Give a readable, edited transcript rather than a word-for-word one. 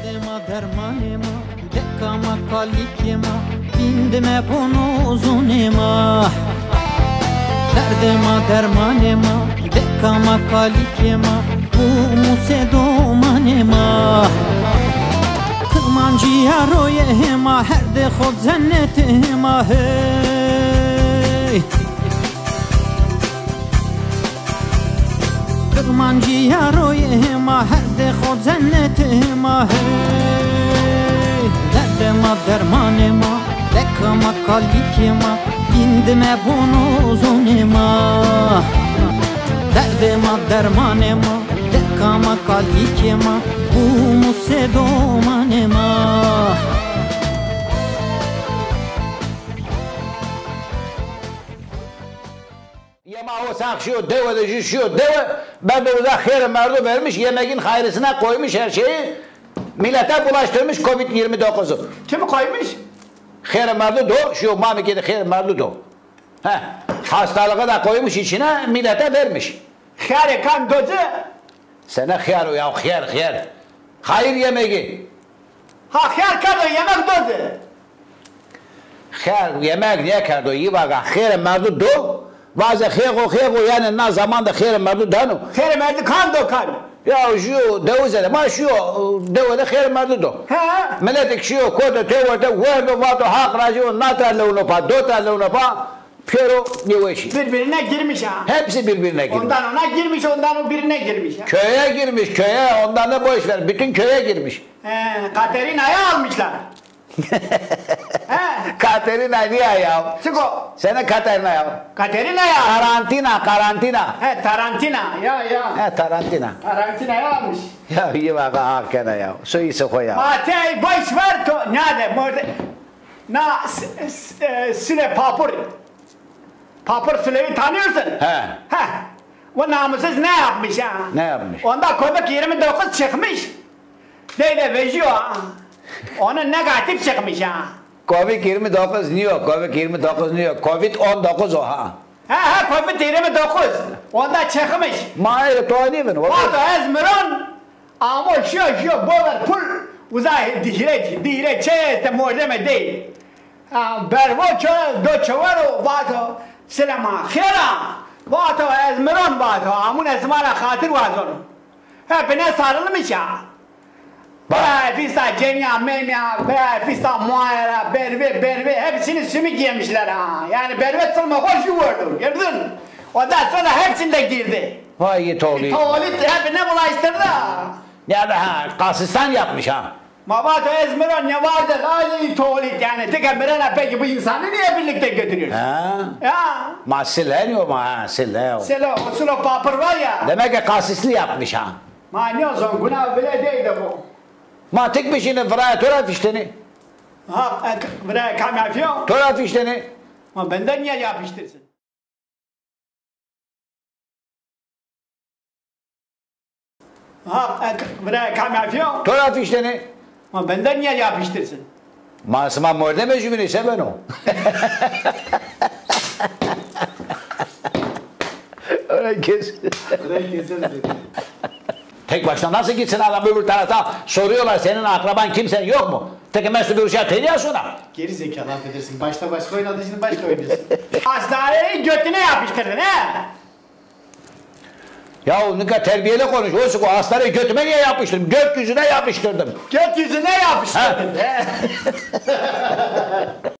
Derdima dermanima, dekama kalikima, bindime bunu uzunima. Derdima dermanima, dekama kalikima, bu musedomanima. Kırmancı yaroyema, her de khod cennetima hey. Kırmancı yaroyema, her de khod cennetima hey. Derdima dermanima, dekama kalikima, bindime bunu uzunima. Derdima dermanima, dekama kalikima, bu musedomanima. Yemeği sakşıyor, deve de şişiyor, deve. Ben de orada hayır merdu vermiş, yemeğin hayrısına koymuş her şeyi. Millete bulaştırmış Covid-29'u. Kimi koymuş? Hayır merdu do, şu mamikede hayır merdu do. Hastalığı da koymuş içine, millete vermiş. Hayır kan dozu. Sana hayır o ya, hayır. Hayır yemeği. Ha hayır kan o yemek dozu. Hayır yemek niye kardo? İyi bak, hayır merdu do. Bazı hayır o yani ne zaman da hayır merdu danu. Hayır merdu kan do kan. Ya şu devuze ma şu devede hayır merdu do. Ha? Milletik şu kodu tevde verdo vato hak racı natarla uno pa dotarla uno pa pero yeveşi. Birbirine girmiş ha. Hepsi birbirine girmiş. Ondan ona girmiş, ondan o birine girmiş ha. Köye girmiş köye ondan da boş ver. Bütün köye girmiş. Katerina'yı almışlar. Katerina niye ya? Çıko. Sana Katerina ya. Katerina'yı Karantina. Tarantina ya. Tarantina. Tarantina'yı almış. Ya iyi bak hakene ya. Soyu koy ya. Matey boş ver to. Nerede? Na Süle Papur. Papur Süle'yi tanıyorsun. He. O namussuz ne yapmış ha? Ne yapmış? Onda Covid-29 çıkmış. Değil vejiyor ha. Onun negatif çıkmış ha. Covid-29 New York. Covid-29 New York. Covid-19 o ha. Covid-29. Onda çıkmış. Mahir toğni mi? Vada ezmiron. Ama şu bolar pul. Uzay dihire çeyeste muazzeme değil. Bervoço doçovaro vada selama khira. Vada ezmiron vada. Amun esmara khatir vada. Hepine sarılmış ya. Fista Cemya, Memya, Fista Muayera, Berve hepsini sümük yemişler ha. Yani Berve sılma hoş yuvardı, gördün. Ondan sonra hepsinde girdi. Vay toğli. Tuvalet hepine bulaştırdı. Yani kasistan yapmış ha. Mabato ezmiron ne vardır, aynı tuvalet yani. Tek emirene peki bu insanı niye birlikte götürüyorsun? Ya. Ma sileniyor ma sileniyor. Silo papır var ya. Demek ki kasisli yapmış ha. Ma ne olsun günah bile değil de bu. Ma tek bir şeyini vraya toraf işteni. Buraya kam yapıyor. Toraf işteni. Ma benden niye yapıştırsın? Buraya kam yapıyor. Toraf işteni. Ma benden niye yapıştırsın? Ma sıma morde mecburi ise ben o. Öyle kes. Tek başına nasıl gitsin adam öbür tarafta soruyorlar senin akraban kimsen yok mu? Tek mesut bir uşağı teniyorsun da. Geri zekalı affedersin. Başta başka oynadın şimdi başka oynuyorsun. Hastaneyi götüne yapıştırdın he? Ya ne kadar terbiyeli konuş. Oysa o hastaneyi götüme niye yapıştırdım? Gökyüzüne yapıştırdım. Gökyüzüne yapıştırdın he?